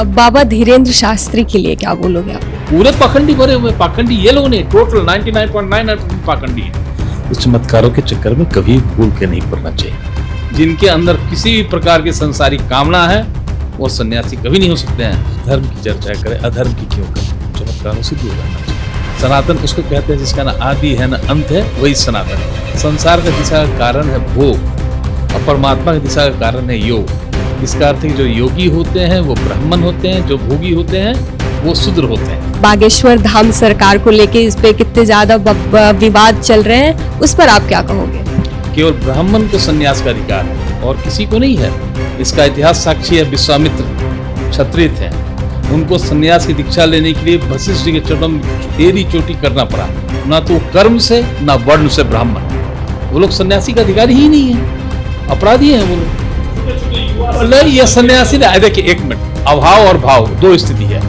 बाबा धीरेन्द्र शास्त्री के लिए क्या बोलोगे आप? पूरे पाखंडी भरे हुए, पाखंडी ये लोग नहीं, टोटल 99.99% पाखंडी है। उस चमत्कारों के चक्कर में कभी भूल के नहीं पड़ना चाहिए। जिनके अंदर किसी भी प्रकार की संसारिक कामना है वो सन्यासी कभी नहीं हो सकते हैं। धर्म की चर्चा करें, अधर्म की क्यों करें? चमत्कारों से दूर रहना चाहिए। सनातन उसको कहते हैं जिसका ना आदि है ना अंत है, वही सनातन है। संसार का दिशा का कारण है भोग और परमात्मा की दिशा का कारण है योग। इसका अर्थ है कि जो योगी होते हैं वो ब्राह्मण होते हैं, जो भोगी होते हैं वो शूद्र होते हैं। बागेश्वर धाम सरकार को लेके इस पे कितने ज्यादा विवाद चल रहे हैं, उस पर आप क्या कहोगे? केवल ब्राह्मण को संन्यास का अधिकार है और किसी को नहीं है। इसका इतिहास साक्षी है। विश्वामित्र क्षत्रिय थे, उनको संन्यास की दीक्षा लेने के लिए वशिष्ठ जी के चरणों में ढेरी चोटी करना पड़ा। ना तो कर्म से ना वर्ण से ब्राह्मण, वो लोग सन्यासी का अधिकारी ही नहीं है, अपराधी हैं वो लोग। नहीं, ये सन्यासी नहीं। देखिए एक मिनट, अभाव और भाव दो स्थिति है।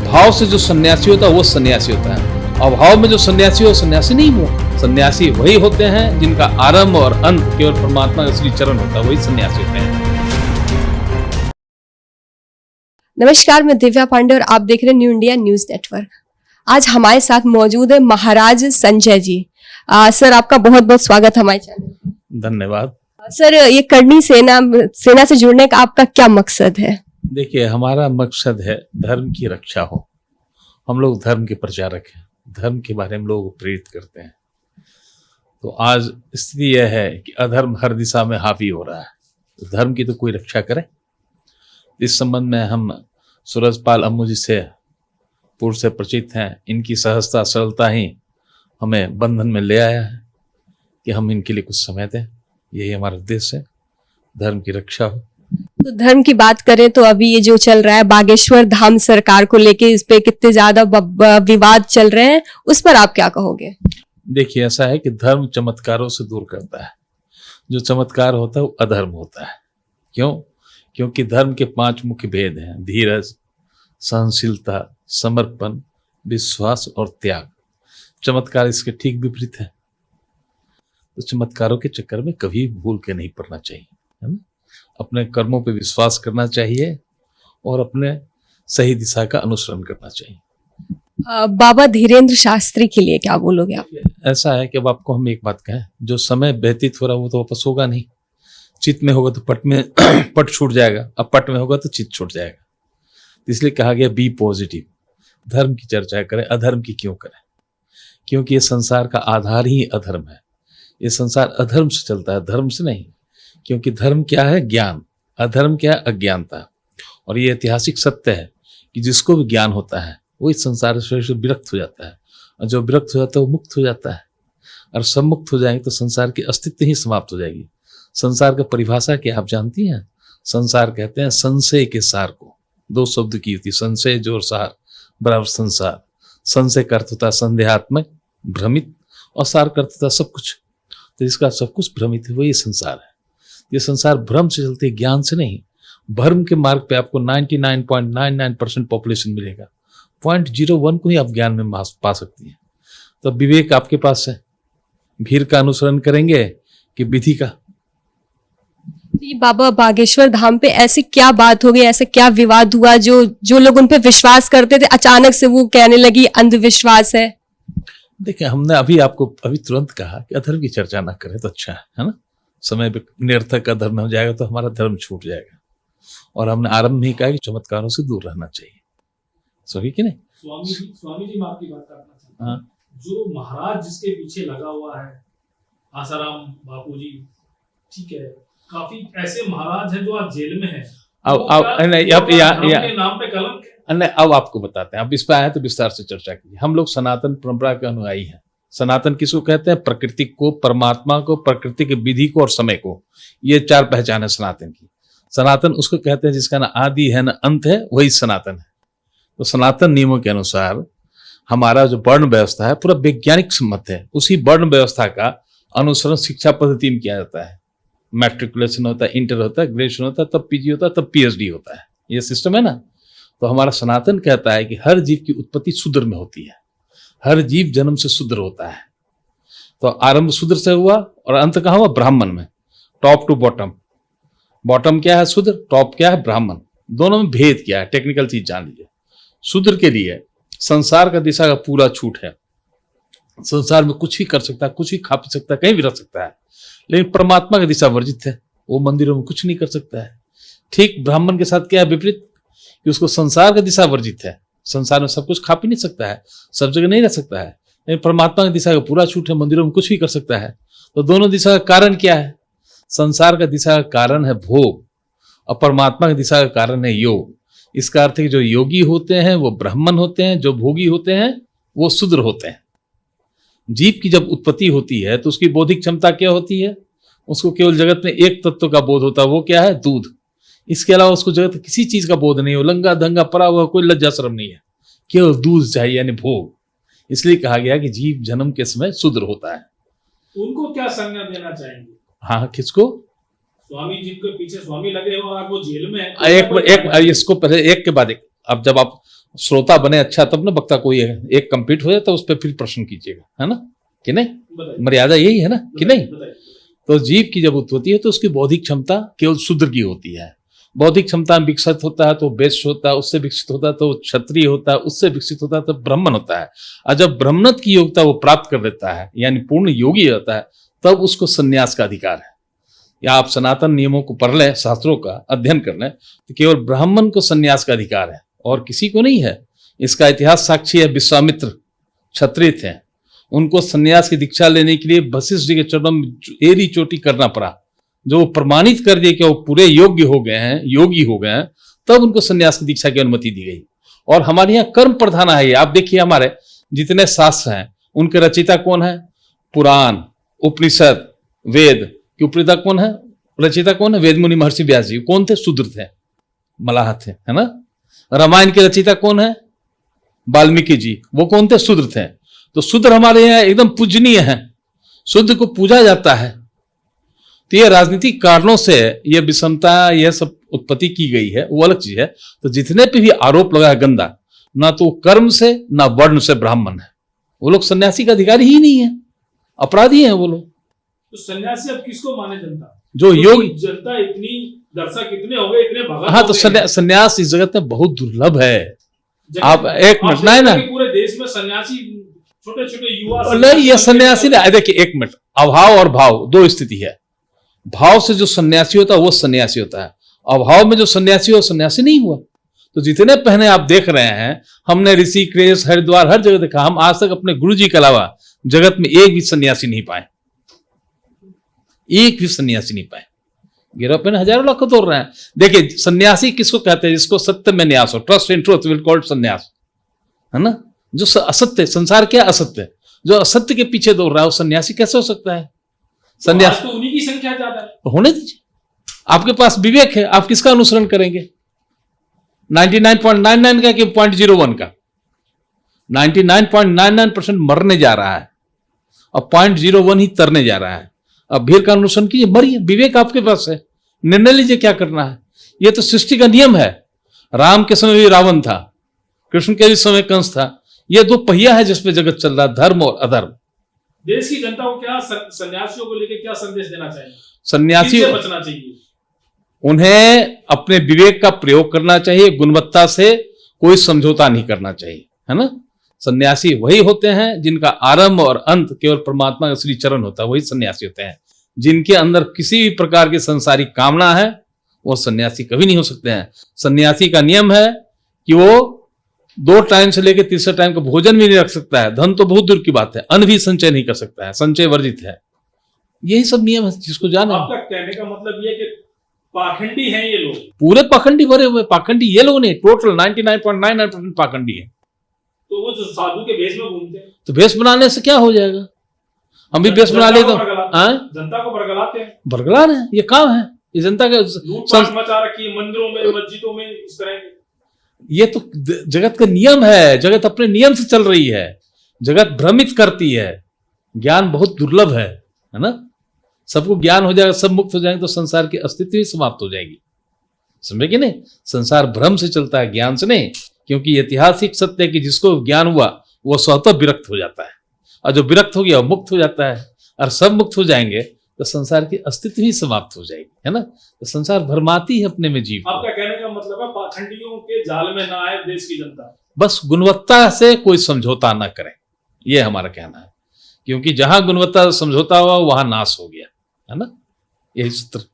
भाव से जो सन्यासी होता है वो सन्यासी होता है, अभाव में जो सन्यासी हो सन्यासी नहीं हुआ। सन्यासी वही होते हैं जिनका आरंभ और अंत केवल परमात्मा का श्री चरण होता है, वही सन्यासी होते हैं। नमस्कार, मैं दिव्या पांडे और आप देख रहे हैं न्यू इंडिया न्यूज नेटवर्क। आज हमारे साथ मौजूद है महाराज संजय जी। सर, आपका बहुत बहुत स्वागत हमारे चैनल। धन्यवाद। सर, ये करनी सेना से जुड़ने का आपका क्या मकसद है? देखिए, हमारा मकसद है धर्म की रक्षा हो। हम लोग धर्म के प्रचारक हैं, धर्म के बारे में लोगों को प्रेरित करते हैं। तो आज स्थिति यह है कि अधर्म हर दिशा में हावी हो रहा है, तो धर्म की तो कोई रक्षा करे। इस संबंध में हम सूरजपाल अम्मू जी से पूर्व से परिचित हैं। इनकी सहजता सरलता ही हमें बंधन में ले आया है कि हम इनके लिए कुछ समय दें। यही हमारा उद्देश्य है, धर्म की रक्षा हो। तो धर्म की बात करें तो अभी ये जो चल रहा है बागेश्वर धाम सरकार को लेके, इस पे कितने ज्यादा विवाद चल रहे हैं, उस पर आप क्या कहोगे? देखिए, ऐसा है कि धर्म चमत्कारों से दूर करता है। जो चमत्कार होता है वो अधर्म होता है। क्यों? क्योंकि धर्म के 5 मुख्य भेद हैं: धीरज, सहनशीलता, समर्पण, विश्वास और त्याग। चमत्कार इसके ठीक विपरीत है। तो चमत्कारों के चक्कर में कभी भूल के नहीं पड़ना चाहिए, है ना? अपने कर्मों पे विश्वास करना चाहिए और अपने सही दिशा का अनुसरण करना चाहिए। बाबा धीरेन्द्र शास्त्री के लिए क्या बोलोगे आप? ऐसा है कि अब आपको हम एक बात कहें, जो समय व्यतीत हो रहा है वो तो वापस होगा नहीं। चित्त में होगा तो पट में पट छूट जाएगा, अब पट में होगा तो चित्त छूट जाएगा। इसलिए कहा गया बी पॉजिटिव, धर्म की चर्चा करें, अधर्म की क्यों करें? क्योंकि ये संसार का आधार ही अधर्म है। ये संसार अधर्म से चलता है, धर्म से नहीं। क्योंकि धर्म क्या है? ज्ञान। अधर्म क्या है? अज्ञानता। और ये ऐतिहासिक सत्य है कि जिसको भी ज्ञान होता है वो इस संसार से विरक्त हो जाता है, और जो विरक्त हो जाता है वो मुक्त हो जाता है। और सब मुक्त हो जाएंगे तो संसार की अस्तित्व ही समाप्त हो जाएगी। संसार का परिभाषा क्या आप जानती हैं? संसार कहते हैं संशय के सार को। 2 शब्द की होती, संशय जोर सार बराबर संसार। संशय का अर्थ होता है संदेहात्मक, भ्रमित, और सार का अर्थ होता है सब कुछ। तो जिसका सब कुछ भ्रमित है वही संसार है। ये संसार भ्रम से चलते, ज्ञान से नहीं। भ्रम के मार्ग पे आपको 99.99% पॉपुलेशन मिलेगा, 0.01 को ही आप ज्ञान में पा सकती हैं। तो विवेक आपके पास है। भीड़ का अनुसरण करेंगे कि विधि का? बाबा बागेश्वर धाम पे ऐसी क्या बात हो गई, ऐसा क्या विवाद हुआ जो लोग उन पे विश्वास करते थे, अचानक से वो कहने लगी अंधविश्वास है? देखिए, हमने अभी तुरंत कहा कि अधर्म की चर्चा ना करें तो अच्छा है ना? समय पे निरर्थक अधर्म हो जाएगा तो हमारा धर्म छूट जाएगा। और हमने आरंभ में ही कहा कि चमत्कारों से दूर रहना चाहिए। सही कि नहीं? स्वामी जी मैं आपकी बात करना चाहता हूं। जो महाराज जिसके पीछे लगा हुआ है, आसाराम बापू जी, ठीक है, काफी ऐसे महाराज हैं जो आज जेल में हैं। नाम पे कलंक है। अब आपको बताते हैं। अब इस पर आए तो विस्तार से चर्चा कीजिए। हम लोग सनातन परंपरा के अनुयायी हैं। सनातन किसको कहते हैं? प्रकृति को, परमात्मा को, प्रकृति की विधि को और समय को। ये 4 पहचान है सनातन की। सनातन उसको कहते हैं जिसका ना आदि है ना अंत है, वही सनातन है। तो सनातन नियमों के अनुसार हमारा जो वर्ण व्यवस्था है पूरा वैज्ञानिक सम्मत है। उसी वर्ण व्यवस्था का अनुसरण शिक्षा पद्धति में किया जाता है। मैट्रिकुलेशन होता है, इंटर होता है, ग्रेजुएशन होता है, तब पीजी होता है, तब पीएचडी होता है। ये सिस्टम है ना। तो हमारा सनातन कहता है कि हर जीव की उत्पत्ति शूद्र में होती है। हर जीव जन्म से शूद्र होता है। तो आरंभ शूद्र से हुआ और अंत कहाँ हुआ? ब्राह्मण में। Top to bottom. बॉटम क्या है? शूद्र। टॉप क्या है? ब्राह्मण। दोनों में भेद क्या है, टेक्निकल चीज जान लीजिए। शूद्र के लिए संसार का दिशा का पूरा छूट है, संसार में कुछ भी कर सकता है, कुछ भी खा पी सकता है, कहीं भी रह सकता है, लेकिन परमात्मा की दिशा वर्जित है, वो मंदिरों में कुछ नहीं कर सकता है। ठीक ब्राह्मण के साथ क्या है विपरीत, कि उसको संसार का दिशा वर्जित है, संसार में सब कुछ खा पी नहीं सकता है, सब जगह नहीं रह सकता है, लेकिन परमात्मा की दिशा का पूरा छूट है, मंदिरों में कुछ भी कर सकता है। तो दोनों दिशा का कारण क्या है? संसार का दिशा का कारण है भोग और परमात्मा की दिशा का कारण है योग। इसका अर्थ है कि जो योगी होते हैं वो ब्राह्मण होते हैं, जो भोगी होते हैं वो शूद्र होते हैं। जीव की जब उत्पत्ति होती है तो उसकी बौद्धिक क्षमता क्या होती है? उसको केवल जगत में एक तत्व का बोध होता है, वो क्या है? दूध। इसके अलावा उसको जगत किसी चीज का बोध नहीं हो, लंगा धंगा पड़ा हुआ, कोई लज्जा शर्म नहीं है, केवल दूध चाहिए यानी भोग। इसलिए कहा गया कि जीव जन्म के समय शूद्र होता है। उनको क्या संज्ञा देना चाहेंगे? हाँ, किसको? स्वामी जी के पीछे स्वामी लगे हो और वो जेल में है, एक इसको पहले एक के बाद एक। अब जब आप श्रोता बने अच्छा तब ना वक्ता कोई है, एक कंप्लीट हो जाए तो उस पर फिर प्रश्न कीजिएगा, है ना कि नहीं? मर्यादा यही है ना कि नहीं? तो जीव की जब उत्पत्ति है तो उसकी बौद्धिक क्षमता केवल शूद्र की होती है। बौद्धिक क्षमता में विकसित होता है तो वैश्य होता है, उससे विकसित होता है तो क्षत्रिय होता है, उससे विकसित होता है तो ब्राह्मण होता है। और जब ब्राह्मणत्व की योग्यता वो प्राप्त कर लेता है यानी पूर्ण योगी होता है, तब उसको संन्यास का अधिकार है। या आप सनातन नियमों को पढ़ लें, शास्त्रों का अध्ययन कर लें, तो केवल ब्राह्मण को संन्यास का अधिकार है और किसी को नहीं है। इसका इतिहास साक्षी है, विश्वामित्र क्षत्रिय थे, उनको संन्यास की दीक्षा लेने के लिए वशिष्ठ जी के चरणों में एड़ी चोटी करना पड़ा। जो प्रमाणित कर दिए कि वो पूरे योग्य हो गए हैं, योगी हो गए हैं, तब उनको संन्यास की दीक्षा की अनुमति दी गई। और हमारे यहाँ कर्म प्रधान है। आप देखिए हमारे जितने शास्त्र हैं उनके रचयिता कौन है? पुराण, उपनिषद, वेद की उपनिषद कौन है? रचयिता कौन है? वेद मुनि महर्षि व्यास जी। कौन थे? शूद्र थे, मलाह थे, है ना। रामायण के रचयिता कौन है? वाल्मीकि जी। वो कौन थे? शूद्र थे। तो शूद्र हमारे यहाँ एकदम पूजनीय है, शूद्र को पूजा जाता है। तो ये राजनीतिक कारणों से ये विषमता, यह सब उत्पत्ति की गई है, वो अलग चीज है। तो जितने पे भी आरोप लगा है गंदा, ना तो कर्म से ना वर्ण से ब्राह्मण है, वो लोग सन्यासी का अधिकारी ही नहीं है, अपराधी हैं वो लोग। तो सन्यासी अब किसको माने जनता? जो योग जनता इतनी दर्शक इतने हो गए, इतने भगत। हाँ, तो सन्यास इस जगत में बहुत दुर्लभ है। आप एक मिनट ना, है ना, पूरे देश में सन्यासी छोटे छोटे युवा नहीं, ये सन्यासी नहीं। देखिए एक मिनट, अभाव और भाव दो स्थिति है। भाव से जो सन्यासी होता है वो सन्यासी होता है, अभाव में जो सन्यासी हो सन्यासी नहीं हुआ। तो जितने पहने आप देख रहे हैं, हमने ऋषिकेश, हरिद्वार, हर जगह देखा। हम आज तक अपने गुरु जी के अलावा जगत में एक भी सन्यासी नहीं पाए, एक भी सन्यासी नहीं पाए। गिरह पे हजारों लाख को तोड़ रहे हैं। देखिए सन्यासी किसको कहते हैं? जिसको सत्य में न्यास हो, trust in truth will called सन्यास, है ना। जो असत्य, संसार क्या असत्य, जो असत्य के पीछे दौड़ रहा है वो सन्यासी कैसे हो सकता है? सन्यास तो उन्हीं की संख्या ज्यादा है। तो होने दीजिए, आपके पास विवेक है, आप किसका अनुसरण करेंगे? 99.99 का कि 0.01 का? 99.99% मरने जा रहा है और 0.01 ही तरने जा रहा है। अब भीड़ का अनुसरण कीजिए, मरिए, विवेक आपके पास है, निर्णय लीजिए क्या करना है। यह तो सृष्टि का नियम है। राम के समय भी रावण था, कृष्ण के भी समय कंस था। यह दो पहिया है जिसपे जगत चल रहा है, धर्म और अधर्म। देश की जनता को क्या, सन्यासियों को लेकर क्या संदेश देना चाहिए? सन्यासी किससे बचना चाहिए? उन्हें अपने विवेक का प्रयोग करना चाहिए, गुणवत्ता से कोई समझौता नहीं करना चाहिए, है ना। सन्यासी वही होते हैं जिनका आरंभ और अंत केवल परमात्मा का श्री चरण होता है, वही सन्यासी होते हैं। जिनके अंदर किसी भी प्रकार की संसारिक कामना है वो सन्यासी कभी नहीं हो सकते हैं। सन्यासी का नियम है कि वो 2 टाइम से लेकर तीसरे टाइम का भोजन भी नहीं रख सकता है, धन तो बहुत दूर की बात है, अन्न भी संचय नहीं कर सकता है, संचय वर्जित है। यही सब नियम है जिसको जाना। आपका कहने का मतलब ये कि पाखंडी हैं ये लोग, पूरे पाखंडी भरे हुए। पाखंडी ये लोग नहीं, टोटल 99.99% पाखंडी है। तो वो जो साधु के भेष में घूमते हैं, तो भेष बनाने से क्या हो जाएगा? हम भी भेष बना ले तो जनता को बरगलाते हैं, बरगला रहे हैं। ये काम है ये जनता का। लूटपाट मचा रखी है मंदिरों में, मस्जिदों में, इस तरह के। ये तो जगत का नियम है, जगत अपने नियम से चल रही है, जगत भ्रमित करती है। ज्ञान बहुत दुर्लभ है ना। सबको ज्ञान हो जाएगा, सब मुक्त हो जाएंगे तो संसार की अस्तित्व ही समाप्त हो जाएगी, समझे कि नहीं। संसार भ्रम से चलता है, ज्ञान से नहीं। क्योंकि ऐतिहासिक सत्य है कि जिसको ज्ञान हुआ वो स्वतः विरक्त हो जाता है, और जो विरक्त हो गया वो मुक्त हो जाता है। और सब मुक्त हो जाएंगे तो संसार की अस्तित्व ही समाप्त हो जाएगी, है ना। तो संसार भरमाती है अपने में जीव को। आपका कहने का मतलब है पाखंडियों के जाल में ना आए देश की जनता। बस गुणवत्ता से कोई समझौता ना करें, ये हमारा कहना है, क्योंकि जहां गुणवत्ता समझौता हुआ वहां नाश हो गया, है ना, यही सूत्र।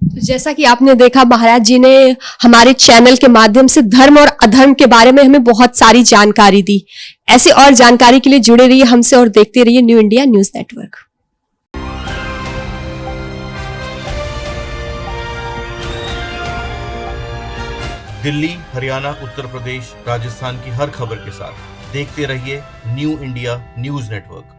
तो जैसा कि आपने देखा, महाराज जी ने हमारे चैनल के माध्यम से धर्म और अधर्म के बारे में हमें बहुत सारी जानकारी दी। ऐसे और जानकारी के लिए जुड़े रहिए हमसे और देखते रहिए new India news network. Delhi, Haryana, Uttar Pradesh, Rajasthan की हर खबर के साथ देखते रहिए न्यू इंडिया न्यूज नेटवर्क।